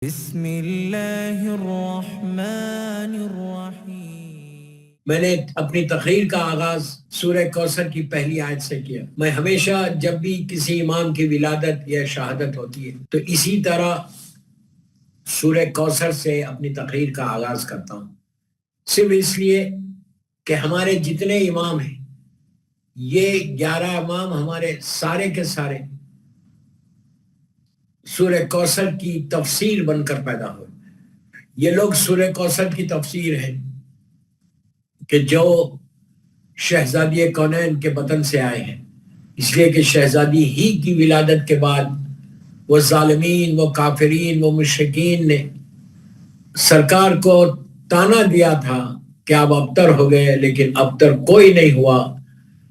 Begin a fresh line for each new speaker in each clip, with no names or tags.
بسم اللہ الرحمن الرحیم۔
میں نے اپنی تقریر کا آغاز سورہ کوثر کی پہلی آیت سے کیا۔ میں ہمیشہ جب بھی کسی امام کی ولادت یا شہادت ہوتی ہے تو اسی طرح سورہ کوثر سے اپنی تقریر کا آغاز کرتا ہوں، صرف اس لیے کہ ہمارے جتنے امام ہیں، یہ 11 امام ہمارے سارے کے سارے سورہ کوثر کی تفسیر بن کر پیدا ہوئے۔ یہ لوگ سورہ کوثر کی تفسیر ہیں کہ جو شہزادی کونین کے بطن سے آئے ہیں، اس لیے کہ شہزادی ہی کی ولادت کے بعد وہ ظالمین، وہ کافرین، وہ مشرکین نے سرکار کو تانا دیا تھا کہ آپ ابتر ہو گئے، لیکن ابتر کوئی نہیں ہوا۔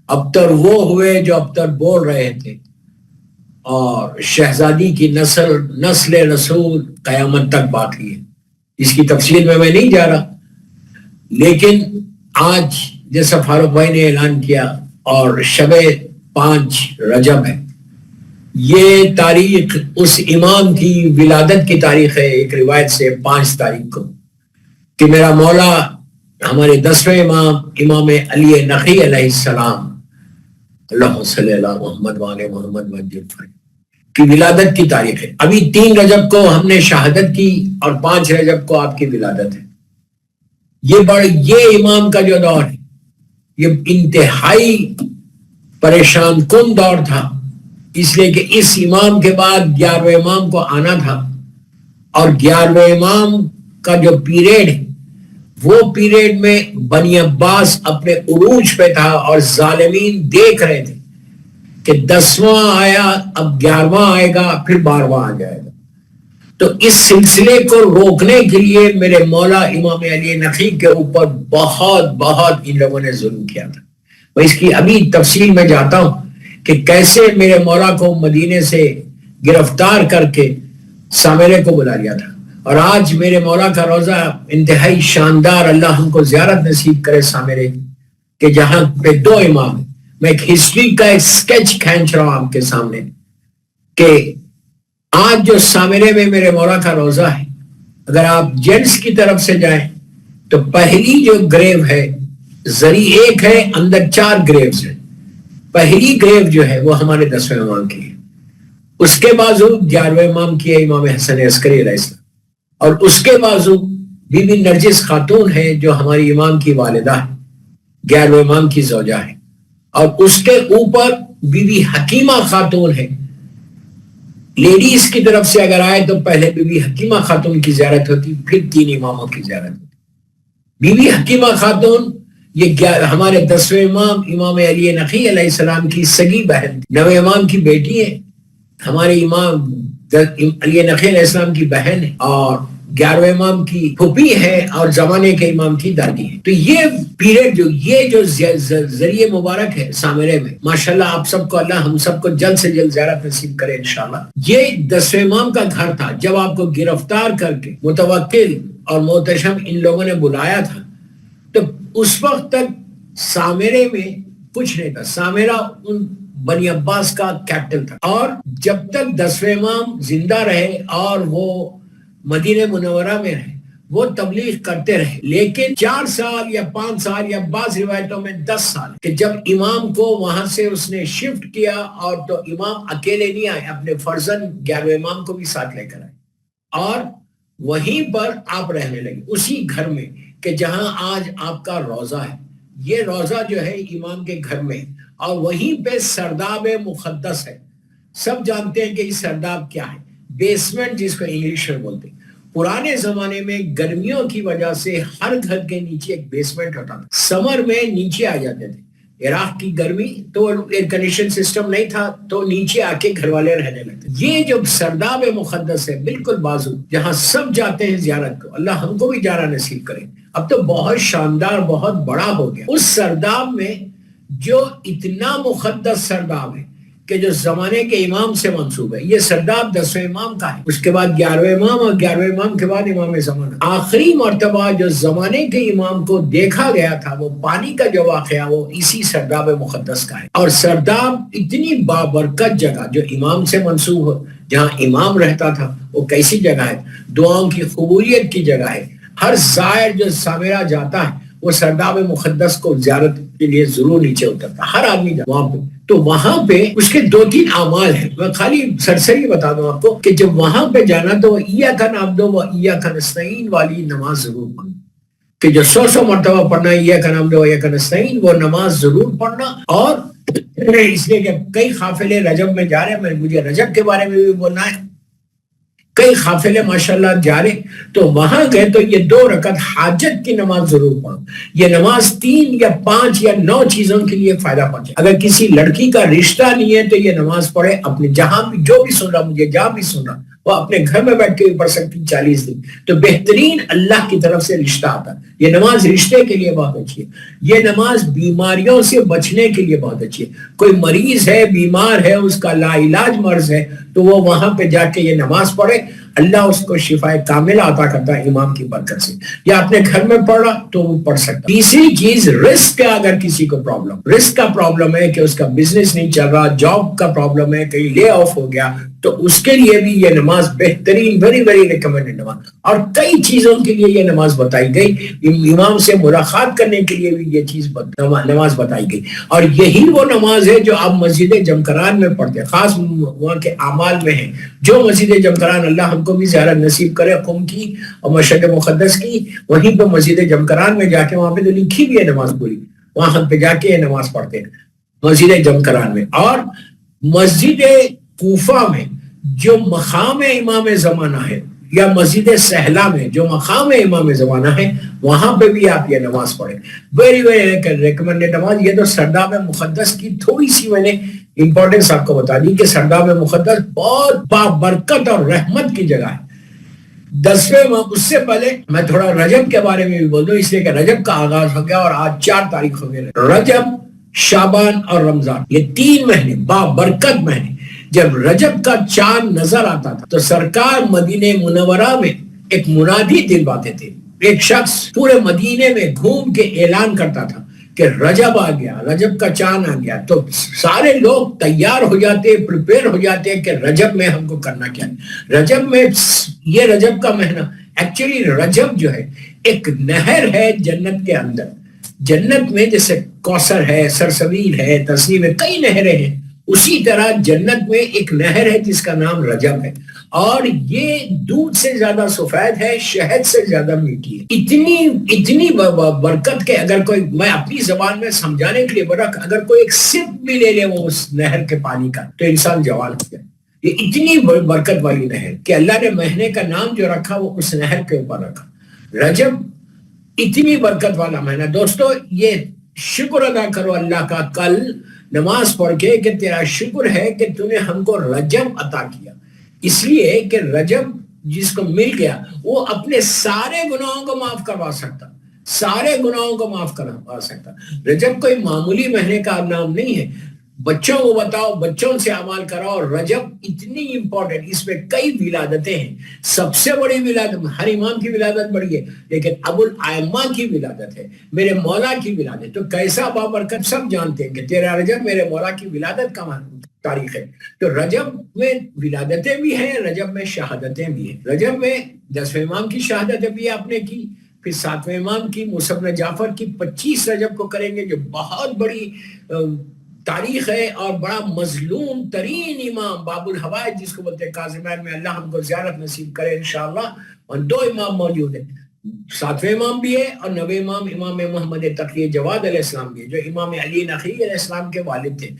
ابتر وہ ہوئے جو ابتر بول رہے تھے، اور شہزادی کی نسل رسول قیامت تک باقی ہے۔ اس کی تفصیل میں نہیں جا رہا، لیکن آج جیسا فاروق بھائی نے اعلان کیا اور شب 5 رجب ہے، یہ تاریخ اس امام کی ولادت کی تاریخ ہے۔ ایک روایت سے 5 تاریخ کو کہ میرا مولا ہمارے 10ویں امام امام علی نقی علیہ السلام، اللہ صلی اللہ محمد وعلی محمد وجل کی ولادت کی تاریخ ہے۔ ابھی 3 رجب کو ہم نے شہادت کی اور 5 رجب کو آپ کی ولادت ہے۔ یہ امام کا جو دور ہے، یہ انتہائی پریشان کن دور تھا، اس لیے کہ اس امام کے بعد 11ویں امام کو آنا تھا، اور 11ویں امام کا جو پیریڈ ہے، وہ پیریڈ میں بنی عباس اپنے عروج پہ تھا، اور ظالمین دیکھ رہے تھے کہ 10واں آیا، اب 11واں آئے گا، پھر 12واں آ جائے گا۔ تو اس سلسلے کو روکنے کے لیے میرے مولا امام علی نقی کے اوپر بہت ان لوگوں نے ظلم کیا تھا۔ میں اس کی ابھی تفصیل میں جاتا ہوں کہ کیسے میرے مولا کو مدینے سے گرفتار کر کے سامرے کو بلا لیا تھا، اور آج میرے مولا کا روضہ انتہائی شاندار، اللہ ہم کو زیارت نصیب کرے سامرے کی، کہ جہاں پہ 2 امام ہیں۔ میں ایک ہسٹری کا ایک سکیچ کھینچ رہا ہوں آپ کے سامنے کہ آج جو سامرے میں میرے مولا کا روضہ ہے، اگر آپ جینٹس کی طرف سے جائیں تو پہلی جو گریو ہے، زری 1 ہے، اندر 4 گریوز ہیں۔ پہلی گریو جو ہے وہ ہمارے 10ویں امام کی ہے، اس کے بازو 11ویں امام کی ہے، امام حسن عسکری علیہ السلام، اور اس کے بازو بی بی نرجس خاتون ہے جو ہماری امام کی والدہ ہے، 11ویں امام کی زوجہ ہے، اور اس کے اوپر بی بی حکیمہ خاتون ہے۔ لیڈیز کی طرف سے اگر آئے تو پہلے بی بی حکیمہ خاتون کی زیارت ہوتی، پھر 3 اماموں کی زیارت ہوتی۔ بی بی حکیمہ خاتون یہ ہمارے 10ویں امام امام علی نقی علیہ السلام کی سگی بہن، 9ویں امام کی بیٹی ہے، ہمارے امام علی نقی علیہ السلام کی بہن ہے، اور 11ویں امام کی پھوپھی ہے، اور زمانے کے امام کی دادی ہے۔ تو یہ پیریڈ جو ذریعہ مبارک ہے سامرے میں، ماشاءاللہ آپ سب کو، اللہ ہم سب کو جلد سے جلد زیارت نصیب کرے انشاءاللہ۔ یہ 10ویں امام کا گھر تھا۔ جب آپ کو گرفتار کر کے متوکل اور محتشم ان لوگوں نے بلایا تھا تو اس وقت تک سامرے میں کچھ نہیں تھا۔ سامرہ ان بنی عباس کا کیپٹن تھا، اور جب تک 10ویں امام زندہ رہے اور وہ مدینہ منورہ میں رہے، وہ تبلیغ کرتے رہے، لیکن 4 سال یا 5 سال یا بعض روایتوں میں 10 سال کہ جب امام کو وہاں سے اس نے شفٹ کیا، اور تو امام اکیلے نہیں آئے، اپنے فرزند 11ویں امام کو بھی ساتھ لے کر آئے، اور وہیں پر آپ رہنے لگے، اسی گھر میں کہ جہاں آج آپ کا روضہ ہے۔ یہ روضہ جو ہے امام کے گھر میں، اور وہیں پہ سرداب مقدس ہے۔ سب جانتے ہیں کہ یہ سرداب کیا ہے، بیسمنٹ جس کو انگلش میں بولتے ہیں۔ پرانے زمانے میں گرمیوں کی وجہ سے ہر گھر کے نیچے ایک بیسمنٹ ہوتا تھا، سمر میں نیچے آ جاتے تھے۔ عراق کی گرمی تو ایئر کنڈیشن سسٹم نہیں تھا، تو نیچے آ کے گھر والے رہنے لگتے۔ یہ جو سرداب مقدس ہے بالکل بازو، جہاں سب جاتے ہیں زیارت کو، اللہ ہم کو بھی جانا نصیب کرے۔ اب تو بہت شاندار، بہت بڑا ہو گیا۔ اس سرداب میں جو اتنا مقدس سرداب ہے کہ جو زمانے کے امام سے منسوب ہے، یہ سرداب 10ویں امام کا ہے، اس کے بعد 11ویں امام، اور 11ویں امام کے بعد امام زمانہ۔ آخری مرتبہ جو زمانے کے امام کو دیکھا گیا تھا، وہ پانی کا جو واقعہ وہ اسی سرداب مقدس کا ہے۔ اور سرداب اتنی بابرکت جگہ جو امام سے منسوب جہاں امام رہتا تھا وہ کیسی جگہ ہے؟ دعاؤں کی قبولیت کی جگہ ہے. ہر زائر جو سامرا جاتا ہے وہ سرداب مقدس کو زیارت کے لیے ضرور نیچے اترتا، ہر آدمی وہاں پہ. تو وہاں پہ اس کے 2-3 اعمال ہیں، میں خالی سرسری بتا دوں آپ کو کہ جب وہاں پہ جانا تو ایاک نعبد و ایاک نستعین والی نماز ضرور پڑھنا، کہ جو 100 مرتبہ پڑھنا ایاک نعبد و ایاک نستعین وہ نماز ضرور پڑھنا. اور اس لیے کہ کئی قافلے رجب میں جا رہے ہیں، مجھے رجب کے بارے میں بھی بولنا ہے، کئی قافلے ماشاءاللہ جا رہے تو وہاں گئے تو یہ 2 رکعت حاجت کی نماز ضرور پڑھو. یہ نماز 3 یا 5 یا 9 چیزوں کے لیے فائدہ پہنچے. اگر کسی لڑکی کا رشتہ نہیں ہے تو یہ نماز پڑھے، اپنے جہاں بھی جو بھی سن رہا، مجھے جہاں بھی سن رہا، وہ اپنے گھر میں بیٹھ کے بھی پڑھ سکتی 40 دن. تو بہترین اللہ کی طرف سے رشتہ آتا ہے. یہ نماز رشتے کے لیے بہت اچھی ہے. یہ نماز بیماریوں سے بچنے کے لیے بہت اچھی ہے. کوئی مریض ہے، بیمار ہے، اس کا لا علاج مرض ہے تو وہ وہاں پہ جا کے یہ نماز پڑھے، اللہ اس کو شفا کاملہ عطا کرتا ہے امام کی برکت سے. یا اپنے گھر میں پڑھا تو وہ پڑھ سکتا. تیسری چیز رزق کا، اگر کسی کو رزق کا پرابلم ہے کہ اس کا بزنس نہیں چل رہا، جاب کا پرابلم ہے، کہیں لے آف ہو گیا، تو اس کے لیے بھی یہ نماز بہترین، ویری ویری ریکمینڈڈ نماز. اور کئی چیزوں کے لیے یہ نماز بتائی گئی. امام سے ملاقات کرنے کے لیے بھی یہ چیز نماز بتائی گئی. اور یہی وہ نماز ہے جو آپ مسجد جمکران میں پڑھتے ہیں، خاص وہاں کے اعمال میں ہیں. جو مسجد جمکران، اللہ ہم کو بھی زیارت نصیب کرے قم کی اور مشہد مقدس کی، وہیں پہ مسجد جمکران میں جا کے، وہاں پہ تو لکھی بھی ہے نماز پوری، وہاں پہ جا کے یہ نماز پڑھتے ہیں مسجد جمکران میں. اور مسجد کوفہ میں جو مقام امام زمانہ ہے، یا مسجد سہلا میں جو مقام امام زمانہ ہے، وہاں پہ بھی آپ یہ نماز پڑھیں. ویری ویری ریکمینڈڈ نماز. یہ تو سرداب مقدس کی تھوڑی سی میں نے امپورٹنس آپ کو بتا دی کہ سرداب مقدس بہت بابرکت اور رحمت کی جگہ ہے. 10ویں ماہ. اس سے پہلے میں تھوڑا رجب کے بارے میں بھی بول دوں، اس لیے کہ رجب کا آغاز ہو گیا اور آج 4 تاریخ ہو گئے. رجب، شعبان اور رمضان، یہ 3 مہینے بابرکت مہینے. جب رجب کا چاند نظر آتا تھا تو سرکار مدینہ منورہ میں ایک منادی دلواتے تھے. ایک شخص پورے مدینے میں گھوم کے اعلان کرتا تھا کہ رجب آ گیا، رجب کا چاند آ گیا. تو سارے لوگ تیار ہو جاتے، پریپیئر ہو جاتے کہ رجب میں ہم کو کرنا کیا ہے. رجب میں یہ رجب کا مہینہ، ایکچولی رجب جو ہے ایک نہر ہے جنت کے اندر. جنت میں جیسے کوثر ہے، سرسبیل ہے، تسنیم ہے، کئی نہریں ہیں، اسی طرح جنت میں ایک نہر ہے جس کا نام رجب ہے. اور یہ دودھ سے زیادہ سفید ہے، شہد سے زیادہ میٹھی ہے. اتنی برکت کے اگر کوئی، میں اپنی زبان میں سمجھانے کے لیے اگر کوئی ایک سپ بھی لے لے وہ اس نہر کے پانی کا تو انسان جوان ہو جائے. یہ اتنی برکت والی نہر کہ اللہ نے مہینے کا نام جو رکھا وہ اس نہر کے اوپر رکھا. رجب اتنی برکت والا مہینہ. دوستو یہ شکر ادا کرو اللہ کا کل نماز پڑھ کے کہ تیرا شکر ہے کہ تو نے ہم کو رجب عطا کیا. اس لیے کہ رجب جس کو مل گیا وہ اپنے سارے گناہوں کو معاف کروا سکتا، سارے گناہوں کو معاف کروا سکتا. رجب کوئی معمولی مہینے کا نام نہیں ہے. بچوں کو بتاؤ، بچوں سے اعمال کراؤ. رجب اتنی امپورٹنٹ، اس میں کئی ولادتیں ہیں. سب سے بڑی ولادت، ہر امام کی ولادت بڑی ہے لیکن ابو الائمہ کی ولادت ہے، میرے مولا کی ولادت. تو کیسا بابرکت، سب جانتے ہیں کہ 13 رجب میرے مولا کی ولادت کا تاریخ ہے. تو رجب میں ولادتیں بھی ہیں، رجب میں شہادتیں بھی ہیں. رجب میں 10ویں امام کی شہادت بھی آپ نے کی، پھر 7ویں امام کی، موسیٰ بن جعفر کی. 25 رجب کو کریں گے جو بہت بڑی تاریخ ہے اور بڑا مظلوم ترین امام باب الحوائج جس کو بولتے ہیں کاظمین میں، اللہ ہم کو زیارت نصیب کرے انشاءاللہ. اور 2 امام موجود ہیں، 7ویں امام بھی ہے اور 9ویں امام امام محمد تقی جواد علیہ السلام بھی ہے جو امام علی نقی علیہ السلام کے والد تھے،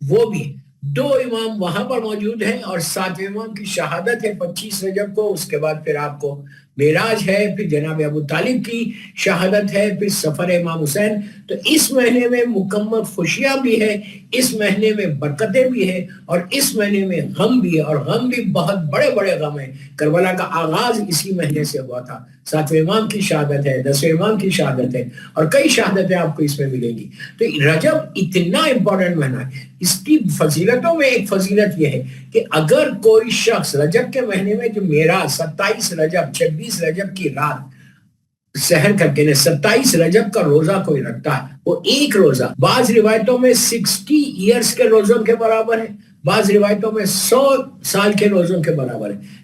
وہ بھی 2 امام وہاں پر موجود ہیں. اور 7ویں امام کی شہادت ہے 25 رجب کو. اس کے بعد پھر آپ کو معراج ہے، پھر جناب ابو طالب کی شہادت ہے، پھر سفر امام حسین. تو اس مہینے میں مکمل خوشیاں بھی ہے، اس مہینے میں برکتیں بھی ہیں اور اس مہینے میں غم بھی ہے. اور غم بھی بہت بڑے بڑے غم ہیں. کربلا کا آغاز اسی مہینے سے ہوا تھا. 7ویں امام کی شہادت ہے، 10ویں امام کی شہادت ہے اور کئی شہادتیں آپ کو اس میں ملیں گی. تو رجب اتنا امپورٹنٹ مہینہ ہے. اس کی فضیلتوں میں ایک فضیلت یہ ہے کہ اگر کوئی شخص رجب کے مہینے میں جو معراج 27 رجب 26 رجب کی رات سحر کر کے 27 رجب کا روزہ کوئی رکھتا ہے، وہ ایک روزہ بعض روایتوں میں 60 ایئرز کے روزوں کے برابر ہے، بعض روایتوں میں 100 سال کے روزوں کے برابر ہے.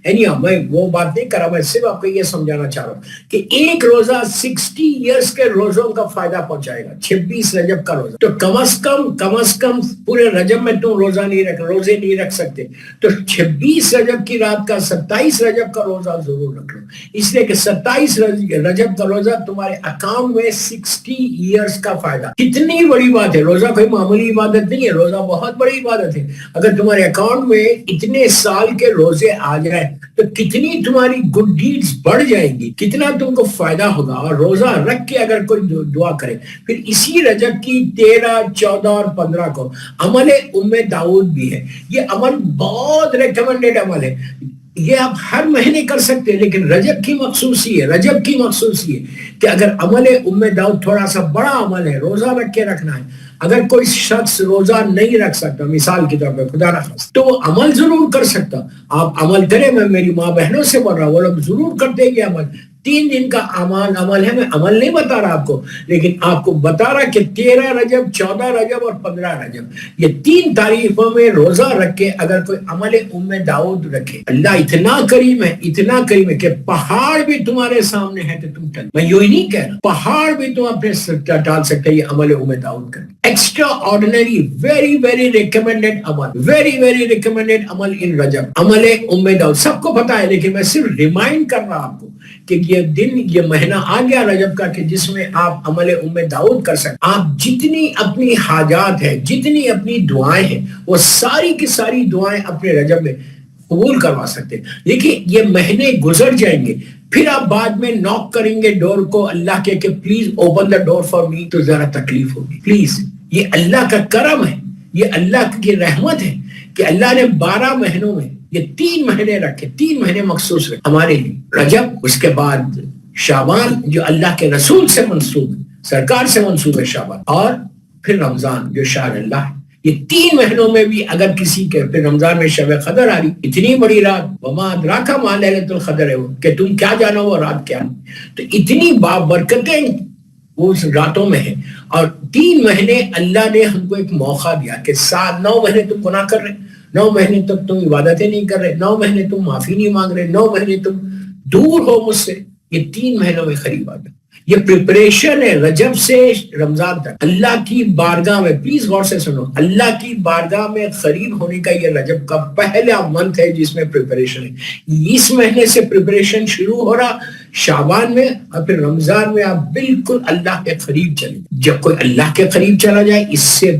میں وہ بات نہیں کر رہا, میں صرف آپ کو یہ سمجھانا چاہ رہا ہوں کہ ایک روزہ 60 ایئرس کے روزوں کا فائدہ پہنچائے گا. 26 رجب کا روزہ, تو کم از کم پورے رجب میں تم روزے نہیں رکھ سکتے, تو 26 رجب کی رات کا 27 رجب کا روزہ ضرور رکھ لو, اس لیے کہ 27 رجب کا روزہ تمہارے اکاؤنٹ میں 60 ایئرس کا فائدہ. کتنی بڑی بات ہے, روزہ کوئی معمولی عبادت نہیں ہے, روزہ بہت بڑی عبادت ہے. اگر تمہارے اکاؤنٹ میں اتنے سال کے روزے آ جائیں تو کتنی تمہاری گڈ ڈیڈز بڑھ جائیں گی, کتنا تم کو فائدہ ہوگا. اور روزہ رکھ کے اگر کوئی دعا کرے, پھر اسی رجب کی 13, 14 اور 15 کو عمل داؤد بھی ہے. یہ عمل بہت ریکمنڈیڈ عمل ہے, یہ آپ ہر مہینے کر سکتے ہیں, لیکن رجب کی مخصوصی ہے کہ اگر عمل داؤد تھوڑا سا بڑا عمل ہے, روزہ رکھ کے رکھنا ہے. اگر کوئی شخص روزہ نہیں رکھ سکتا, مثال کے طور پہ خدا نخواستہ, تو وہ عمل ضرور کر سکتا. آپ عمل کریں, میں میری ماں بہنوں سے بول رہا ہوں, وہ لوگ ضرور کرتے ہیں یہ عمل. 3 دن کا عمل ہے, میں عمل نہیں بتا رہا آپ کو, لیکن آپ کو بتا رہا کہ 13 رجب, 14 رجب اور 15 رجب, یہ 3 تاریخوں میں روزہ رکھ کے اگر کوئی عمل داؤد رکھے, اللہ اتنا کریم ہے کہ پہاڑ بھی تمہارے سامنے ہے تو تم ٹل. میں یوں ہی نہیں کہہ رہا, پہاڑ بھی تم اپنے ٹال سکتے ہیں یہ عمل داؤد کر. ایکسٹرا آرڈنری, ویری ریکمینڈیڈ عمل, ویری ریکمینڈیڈ عمل ان رجب, عمل داؤد. سب کو پتا ہے, لیکن میں صرف ریمائنڈ کر رہا آپ کو کہ یہ مہینہ آ گیا رجب کا, کہ جس میں آپ عمل داؤد کر سکتے. آپ جتنی اپنی حاجات ہیں, جتنی اپنی دعائیں ہیں, وہ ساری کی ساری دعائیں اپنے رجب میں قبول کروا سکتے. دیکھیے یہ مہینے گزر جائیں گے, پھر آپ بعد میں نوک کریں گے ڈور کو اللہ کے کہ please open the door for me, تو ذرا تکلیف ہوگی. پلیز, یہ اللہ کا کرم ہے, یہ اللہ کی رحمت ہے کہ اللہ نے 12 مہینوں میں یہ 3 مہینے رکھے, 3 مہینے مخصوص رکھے ہمارے لیے. رجب, اس کے بعد شعبان جو اللہ کے رسول سے منسوب ہے, سرکار سے منسوب ہے شعبان, اور پھر رمضان جو شہر اللہ ہے. یہ 3 مہینوں میں بھی اگر کسی کے, پھر رمضان میں شب قدر آ رہی, اتنی بڑی رات, وما ادراک ما لیلۃ القدر ہے, کہ تم کیا جانو وہ رات کیا ہے. تو اتنی بابرکتیں اس راتوں میں ہیں. اور 3 مہینے اللہ نے ہم کو ایک موقع دیا کہ 9 مہینے تم گناہ کر رہے, 9 مہینے تک تم عبادتیں نہیں کر رہے, 9 مہینے تم معافی نہیں مانگ رہے, 9 مہینے تم دور ہو مجھ سے. یہ 3 مہینوں میں قریب آ جاؤ. یہ پریپریشن ہے رجب سے رمضان تک اللہ کی بارگاہ میں. پلیز غور سے سنو, اللہ کی بارگاہ میں قریب ہونے کا یہ رجب کا پہلا منتھ ہے جس میں پریپریشن ہے. اس مہینے سے پریپریشن شروع ہو رہا شعبان میں, اور پھر رمضان میں آپ بالکل اللہ کے قریب چلیں. جب کوئی اللہ کے قریب چلا جائے, اس سے